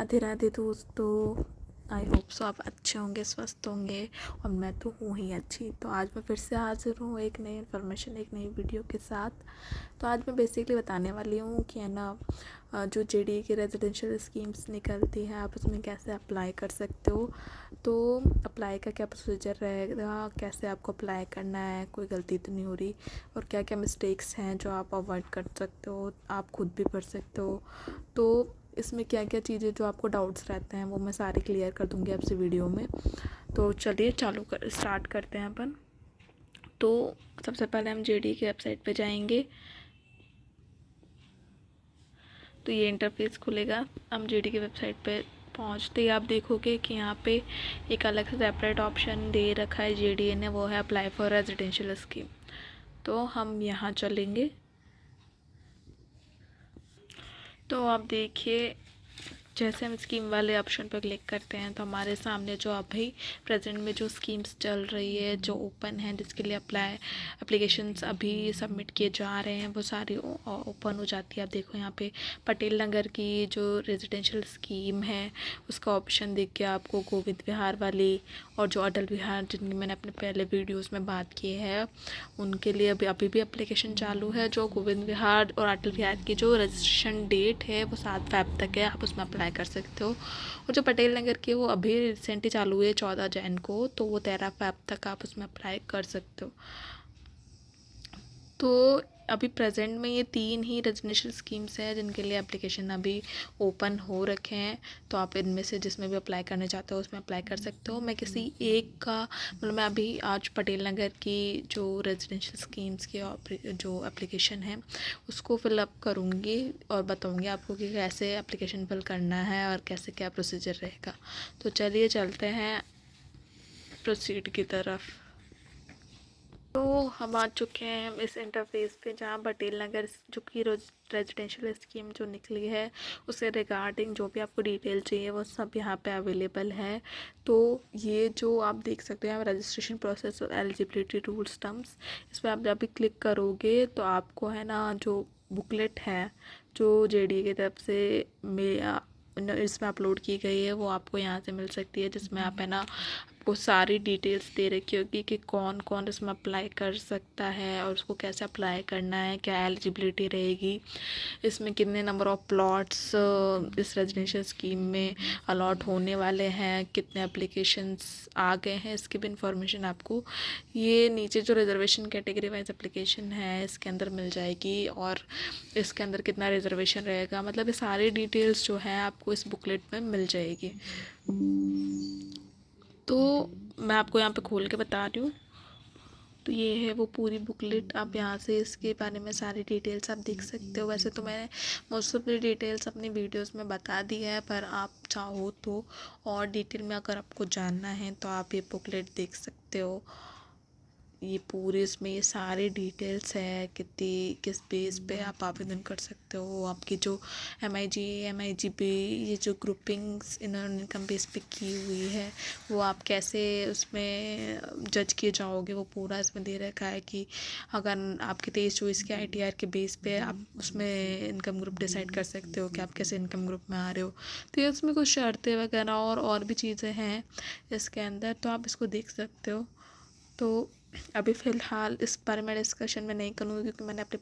राधे राधे दोस्तों। I hope so आप अच्छे होंगे, स्वस्थ होंगे, और मैं तो हूँ ही अच्छी। तो आज मैं फिर से हाजिर हूँ एक नई इन्फॉर्मेशन, एक नई वीडियो के साथ। तो आज मैं बेसिकली बताने वाली हूँ कि है ना, जो जेडीए की रेजिडेंशियल स्कीम्स निकलती है आप उसमें कैसे अप्लाई कर सकते हो। तो अप्लाई का क्या प्रोसीजर रहेगा, कैसे आपको अप्लाई करना है, कोई गलती तो नहीं हो रही, और क्या क्या मिस्टेक्स हैं जो आप अवॉइड कर सकते हो, आप खुद भी पढ़ सकते हो। तो इसमें क्या क्या चीज़ें जो आपको डाउट्स रहते हैं वो मैं सारे क्लियर कर दूँगी आपसे वीडियो में। तो चलिए स्टार्ट करते हैं अपन। तो सबसे पहले हम जेडी की वेबसाइट पे जाएंगे। तो ये इंटरफेस खुलेगा। हम जेडी की वेबसाइट पे पहुंचते ही आप देखोगे कि यहाँ पे एक अलग से सेपरेट ऑप्शन दे रखा है जेडीए ने, वो है अप्लाई फॉर रेजिडेंशियल स्कीम। तो हम यहाँ चलेंगे। तो आप देखिए, जैसे हम स्कीम वाले ऑप्शन पर क्लिक करते हैं तो हमारे सामने जो अभी प्रेजेंट में जो स्कीम्स चल रही है, जो ओपन है, जिसके लिए एप्लीकेशंस अभी सबमिट किए जा रहे हैं, वो सारी ओपन हो जाती है। आप देखो यहाँ पे पटेल नगर की जो रेजिडेंशियल स्कीम है उसका ऑप्शन दिख गया आपको, गोविंद विहार वाली, और जो अटल विहार जिनकी मैंने अपने पहले वीडियोस में बात की है उनके लिए अभी भी एप्लीकेशन चालू है। जो गोविंद विहार और अटल विहार की जो रजिस्ट्रेशन डेट है वो 7 फ़रवरी तक है, आप उसमें अप्लाई कर सकते हो। और जो पटेल नगर की वो अभी रिसेंटली चालू हुई है 14 जनवरी को, तो वो 13 फ़रवरी तक आप उसमें अप्लाई कर सकते हो। तो अभी प्रेजेंट में ये 3 ही रेजिडेंशियल स्कीम्स हैं जिनके लिए एप्लीकेशन अभी ओपन हो रखे हैं। तो आप इनमें से जिसमें भी अप्लाई करना चाहते हो उसमें अप्लाई कर सकते हो। मैं किसी एक का मतलब मैं अभी आज पटेल नगर की जो रेजिडेंशियल स्कीम्स की जो एप्लीकेशन है उसको फिलअप करूँगी और बताऊँगी आपको कि कैसे एप्लीकेशन फिल करना है और कैसे क्या प्रोसीजर रहेगा। तो चलिए चलते हैं प्रोसीड की तरफ। तो हम आ चुके हैं इस इंटरफेस पे जहाँ पटेल नगर जो कि रेजिडेंशियल स्कीम जो निकली है उससे रिगार्डिंग जो भी आपको डिटेल चाहिए वो सब यहाँ पे अवेलेबल है। तो ये जो आप देख सकते हैं रजिस्ट्रेशन प्रोसेस और एलिजिबिलिटी रूल्स टर्म्स, इस पर आप जब भी क्लिक करोगे तो आपको है ना जो बुकलेट है जो जेडीए की तरफ से इसमें अपलोड की गई है वो आपको यहाँ से मिल सकती है, जिसमें आप है ना आपको सारी डिटेल्स दे रखी होगी कि कौन कौन इसमें अप्लाई कर सकता है और उसको कैसे अप्लाई करना है, क्या एलिजिबिलिटी रहेगी, इसमें कितने नंबर ऑफ़ प्लॉट्स इस रेजिडेंशियल स्कीम में अलॉट होने वाले हैं, कितने एप्लीकेशंस आ गए हैं, इसकी भी इंफॉर्मेशन आपको ये नीचे जो रिजर्वेशन कैटेगरी वाइज एप्लीकेशन है इसके अंदर मिल जाएगी, और इसके अंदर कितना रिजर्वेशन रहेगा, मतलब ये सारी डिटेल्स जो है आपको इस बुकलेट में मिल जाएगी। तो मैं आपको यहाँ पे खोल के बता रही हूँ। तो ये है वो पूरी बुकलेट, आप यहाँ से इसके बारे में सारी डिटेल्स आप देख सकते हो। वैसे तो मैंने मोस्ट ऑफ द डिटेल्स अपनी वीडियोस में बता दी है, पर आप चाहो तो और डिटेल में अगर आपको जानना है तो आप ये बुकलेट देख सकते हो। ये पूरे इसमें ये सारे डिटेल्स है, कितनी किस बेस पे आप आवेदन कर सकते हो, आपकी जो MIG, ये जो ग्रुपिंग्स इन्होंने इनकम बेस पे की हुई है वो आप कैसे उसमें जज किए जाओगे, वो पूरा इसमें दे रखा है कि अगर आपके 23-24 के ITR के बेस पे आप उसमें इनकम ग्रुप डिसाइड कर सकते हो कि आप कैसे इनकम ग्रुप में आ रहे हो। तो ये उसमें कुछ शर्तें वगैरह और भी चीज़ें हैं इसके अंदर, तो आप इसको देख सकते हो। तो अभी फ़िलहाल इस बारे में डिस्कशन में नहीं करूँगी क्योंकि मैंने अपनी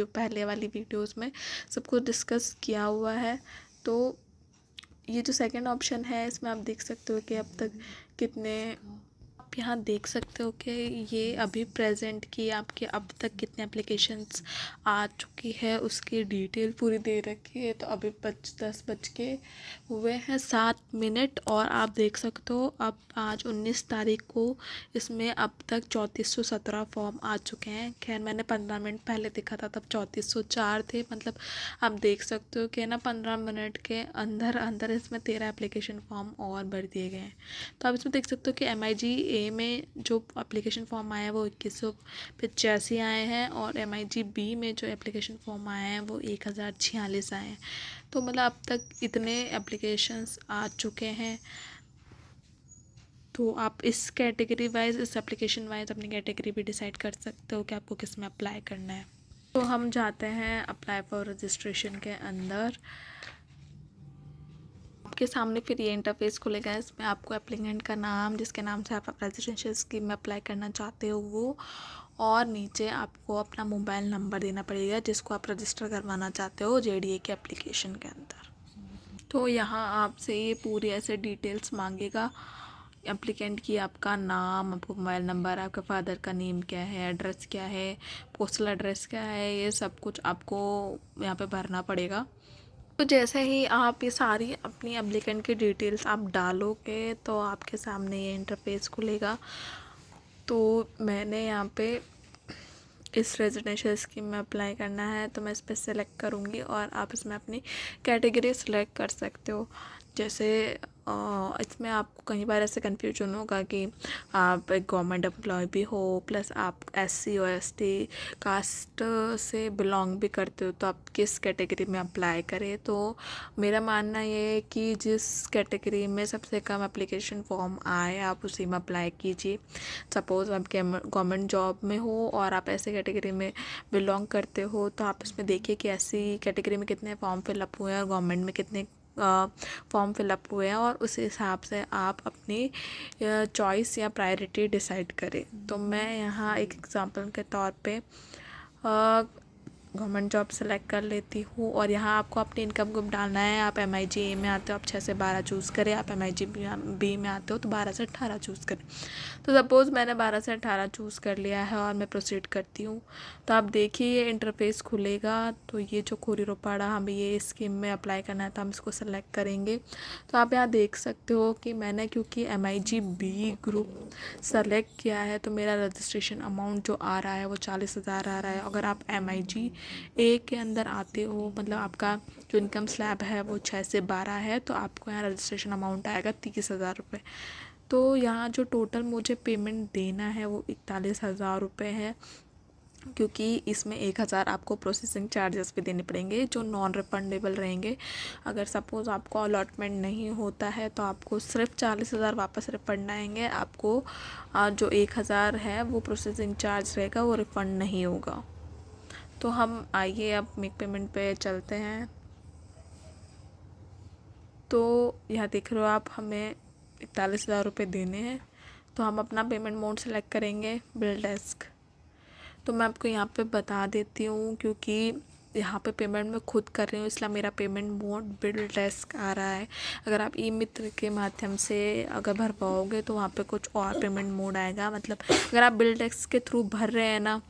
पहले वाली वीडियोस में सब कुछ डिस्कस किया हुआ है। तो ये जो सेकंड ऑप्शन है इसमें आप देख सकते हो कि अब तक कितने, आप यहाँ देख सकते हो कि ये अभी प्रेजेंट की आपके अब तक कितने एप्लीकेशंस आ चुकी है उसकी डिटेल पूरी दे रखी है। तो अभी 10:07 और आप देख सकते हो अब आज 19 तारीख को इसमें अब तक 3417 फॉर्म आ चुके हैं। खैर मैंने 15 मिनट पहले देखा था तब 3404 थे, मतलब आप देख सकते हो कि ना 15 मिनट के अंदर अंदर इसमें 13 एप्लीकेशन फॉर्म और भर दिए गए हैं। तो आप इसमें देख सकते हो कि MIG-A में जो एप्लीकेशन फॉर्म आए हैं वो 2185 आए हैं, और MIG-B में जो एप्लीकेशन फॉर्म आए हैं वो 1046 आए हैं। तो मतलब अब तक इतने एप्लीकेशंस आ चुके हैं। तो आप इस कैटेगरी वाइज, इस एप्लीकेशन वाइज अपनी कैटेगरी भी डिसाइड कर सकते हो कि आपको किस में अप्लाई करना है। तो हम जाते हैं अप्लाई फॉर रजिस्ट्रेशन के अंदर। आपके सामने फिर ये इंटरफेस खुलेगा। इसमें आपको एप्लीकेंट का नाम, जिसके नाम से आप रेजिडेंशियल स्कीम में अप्लाई करना चाहते हो वो, और नीचे आपको अपना मोबाइल नंबर देना पड़ेगा जिसको आप रजिस्टर करवाना चाहते हो JDA के एप्लीकेशन के अंदर। तो यहाँ आपसे ये पूरी ऐसे डिटेल्स मांगेगा एप्लीकेंट की, आपका नाम, आपका मोबाइल नंबर, आपके फादर का नेम क्या है, एड्रेस क्या है, पोस्टल एड्रेस क्या है, ये सब कुछ आपको यहाँ पे भरना पड़ेगा। तो जैसे ही आप ये सारी अपनी एप्लीकेंट की डिटेल्स आप डालोगे तो आपके सामने ये इंटरफेस खुलेगा। तो मैंने यहाँ पे इस रेजिडेंशियल स्कीम में अप्लाई करना है तो मैं इस पर सेलेक्ट करूँगी और आप इसमें अपनी कैटेगरी सेलेक्ट कर सकते हो। जैसे इसमें आपको कई बार ऐसे कन्फ्यूजन होगा कि आप एक गवर्नमेंट एम्प्लॉय भी हो प्लस आप SC और ST कास्ट से बिलोंग भी करते हो, तो आप किस कैटेगरी में अप्लाई करें। तो मेरा मानना ये है कि जिस कैटेगरी में सबसे कम एप्लीकेशन फॉर्म आए आप उसी में अप्लाई कीजिए। सपोज़ आप गवर्नमेंट जॉब में हो और आप ऐसे कैटेगरी में बिलोंग करते हो तो आप उसमें देखिए कि ऐसी कैटेगरी में कितने फॉर्म फिलअप हुए हैं और गवर्नमेंट में कितने फॉर्म फिलअप हुए हैं, और उस हिसाब से आप अपनी चॉइस या प्रायोरिटी डिसाइड करें। तो मैं यहाँ एक एग्ज़ाम्पल के तौर पे गवर्नमेंट जॉब सेलेक्ट कर लेती हूँ और यहाँ आपको अपनी इनकम ग्रुप डालना है। आप MIG में आते हो आप 6 से 12 चूज़ करें, आप MIG B में आते हो तो 12 से 18 चूज़ करें। तो सपोज़ मैंने 12 से 18 चूज़ कर लिया है और मैं प्रोसीड करती हूँ। तो आप देखिए ये इंटरफेस खुलेगा। तो ये जो कोरीरोपाड़ा हमें ये स्कीम में अप्लाई करना है तो हम इसको सेलेक्ट करेंगे। तो आप यहाँ देख सकते हो कि मैंने क्योंकि MIG B ग्रुप सेलेक्ट किया है तो मेरा रजिस्ट्रेशन अमाउंट जो आ रहा है वो 40,000 आ रहा है। अगर आप MIG A के अंदर आते हो, मतलब आपका जो इनकम स्लैब है वो 6 से 12 है, तो आपको यहाँ रजिस्ट्रेशन अमाउंट आएगा 30,000 रुपये। तो यहाँ जो टोटल मुझे पेमेंट देना है वो 41,000 रुपये है, क्योंकि इसमें 1,000 आपको प्रोसेसिंग चार्जेस भी देने पड़ेंगे जो नॉन रिफंडेबल रहेंगे। अगर सपोज़ आपको अलॉटमेंट नहीं होता है तो आपको सिर्फ 40,000 वापस रिफंड आएंगे। आपको जो 1,000 है वो प्रोसेसिंग चार्ज रहेगा, वो रिफ़ंड नहीं होगा। तो हम आइए अब मेक पेमेंट पे चलते हैं। तो यहाँ देख रहे हो आप, हमें 41,000 रुपये देने हैं। तो हम अपना पेमेंट मोड सेलेक्ट करेंगे बिल डेस्क। तो मैं आपको यहाँ पे बता देती हूँ क्योंकि यहाँ पे पेमेंट मैं खुद कर रही हूँ इसलिए मेरा पेमेंट मोड बिल डेस्क आ रहा है। अगर आप ई-मित्र के माध्यम से अगर भर पाओगे तो वहाँ पे कुछ और पेमेंट मोड आएगा। मतलब अगर आप बिल डेस्क के थ्रू भर रहे हैं ना,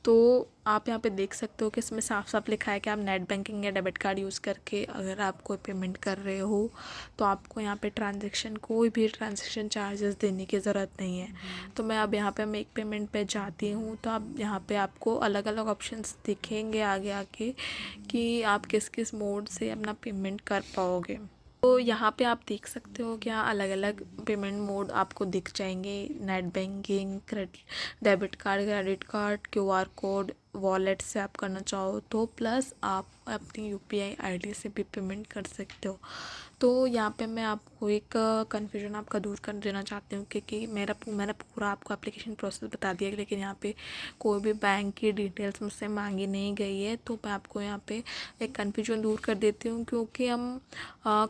तो आप यहाँ पे देख सकते हो कि इसमें साफ साफ लिखा है कि आप नेट बैंकिंग या डेबिट कार्ड यूज़ करके अगर आप कोई पेमेंट कर रहे हो तो आपको यहाँ पे कोई भी ट्रांजैक्शन चार्जेस देने की ज़रूरत नहीं है। तो मैं अब यहाँ पे मेक पेमेंट पे जाती हूँ। तो अब यहाँ पे आपको अलग अलग ऑप्शंस दिखेंगे आगे आके कि आप किस किस मोड से अपना पेमेंट कर पाओगे। तो यहाँ पे आप देख सकते हो कि यहाँ अलग अलग पेमेंट मोड आपको दिख जाएंगे। Net banking, debit card, credit card, QR code, wallet से आप करना चाहो तो, प्लस आप अपनी UPI ID से भी पेमेंट कर सकते हो। तो यहाँ पे मैं आपको एक कन्फ्यूजन आपका दूर कर देना चाहती हूँ क्योंकि मैंने पूरा आपको एप्लीकेशन प्रोसेस बता दिया है, लेकिन यहाँ पे कोई भी बैंक की डिटेल्स मुझसे मांगी नहीं गई है। तो मैं आपको यहाँ पे एक कन्फ्यूजन दूर कर देती हूँ क्योंकि हम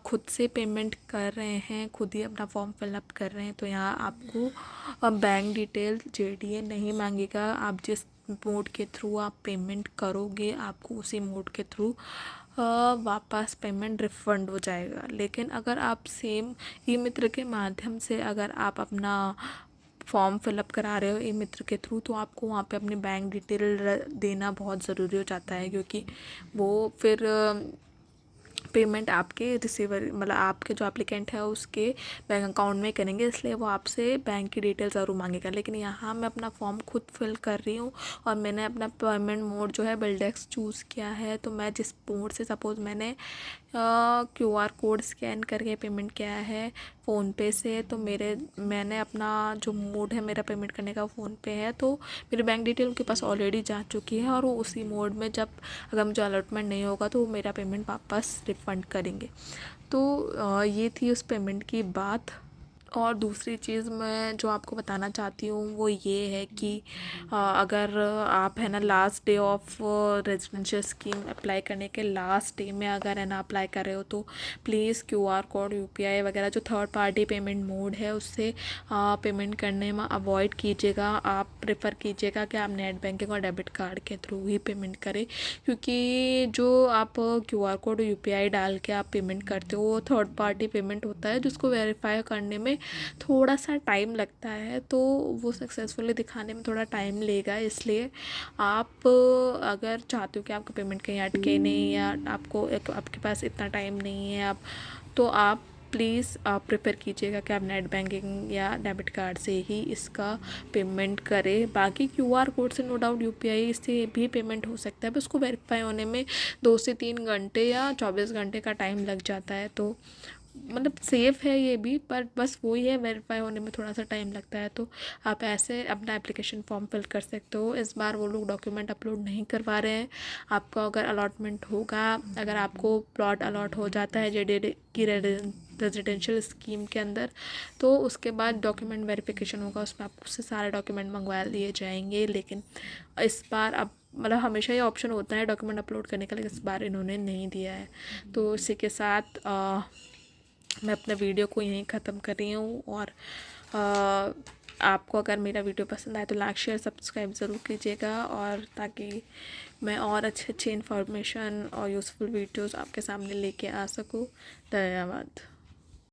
खुद से पेमेंट कर रहे हैं, खुद ही अपना फॉर्म फिलअप कर रहे हैं। तो यहाँ आपको बैंक डिटेल JDA नहीं मांगेगा। आप जिस मोड के थ्रू आप पेमेंट करोगे आपको उसी मोड के थ्रू वापस पेमेंट रिफ़ंड हो जाएगा। लेकिन अगर आप सेम ई-मित्र के माध्यम से अगर आप अपना फॉर्म फिलअप करा रहे हो ई-मित्र के थ्रू, तो आपको वहाँ पे अपनी बैंक डिटेल देना बहुत ज़रूरी हो जाता है, क्योंकि वो फिर पेमेंट आपके रिसीवर मतलब आपके जो एप्लीकेंट है उसके बैंक अकाउंट में करेंगे, इसलिए वो आपसे बैंक की डिटेल ज़रूर मांगेगा। लेकिन यहाँ मैं अपना फॉर्म खुद फिल कर रही हूँ और मैंने अपना पेमेंट मोड जो है बिल डेस्क चूज़ किया है। तो मैं जिस मोड से सपोज़ मैंने QR कोड स्कैन करके पेमेंट किया है फ़ोनपे से, तो मैंने अपना जो मोड है मेरा पेमेंट करने का फ़ोनपे है, तो मेरी बैंक डिटेल उनके पास ऑलरेडी जा चुकी है और वो उसी मोड में जब अगर मुझे अलॉटमेंट नहीं होगा तो वो मेरा पेमेंट वापस रिफ़ंड करेंगे। तो ये थी उस पेमेंट की बात। और दूसरी चीज़ मैं जो आपको बताना चाहती हूँ वो ये है कि अगर आप है ना last day of residential scheme apply करने के लास्ट डे में अगर है ना अप्लाई कर रहे हो तो प्लीज़ क्यूआर कोड यूपीआई वगैरह जो थर्ड पार्टी पेमेंट मोड है उससे पेमेंट करने में अवॉइड कीजिएगा। आप प्रेफर कीजिएगा कि आप नेट बैंकिंग और डेबिट कार्ड के थ्रू ही पेमेंट करें, क्योंकि जो आप क्यूआर कोड यूपीआई डाल के आप पेमेंट करते हो वो थर्ड पार्टी पेमेंट होता है जिसको वेरीफाई करने में थोड़ा सा टाइम लगता है, तो वो सक्सेसफुली दिखाने में थोड़ा टाइम लेगा। इसलिए आप अगर चाहते हो कि आपका पेमेंट कहीं अटके नहीं या आपके पास इतना टाइम नहीं है तो आप प्लीज़ आप प्रेफर कीजिएगा कि आप नेट बैंकिंग या डेबिट कार्ड से ही इसका पेमेंट करें। बाकी क्यूआर कोड से नो डाउट यूपीआई से भी पेमेंट हो सकता है, पर उसको वेरीफाई होने में 2 से 3 घंटे या 24 घंटे का टाइम लग जाता है। तो मतलब सेफ़ है ये भी, पर बस वही है वेरीफाई होने में थोड़ा सा टाइम लगता है। तो आप ऐसे अपना एप्लीकेशन फॉर्म फिल कर सकते हो। इस बार वो लोग डॉक्यूमेंट अपलोड नहीं करवा रहे हैं। आपको अगर अलॉटमेंट होगा, अगर आपको प्लॉट अलॉट हो जाता है जेडीडी की रेजिडेंशियल स्कीम के अंदर, तो उसके बाद डॉक्यूमेंट वेरिफिकेशन होगा, उसमें आपसे सारे डॉक्यूमेंट मंगवा लिए जाएंगे। लेकिन इस बार अब मतलब हमेशा ये ऑप्शन होता है डॉक्यूमेंट अपलोड करने का, लेकिन इस बार इन्होंने नहीं दिया है। तो इसी के साथ मैं अपने वीडियो को यहीं ख़त्म कर रही हूँ। और आपको अगर मेरा वीडियो पसंद आए तो लाइक शेयर सब्सक्राइब ज़रूर कीजिएगा, और ताकि मैं और अच्छे अच्छे इन्फॉर्मेशन और यूज़फुल वीडियोस आपके सामने लेके आ सकूँ। धन्यवाद।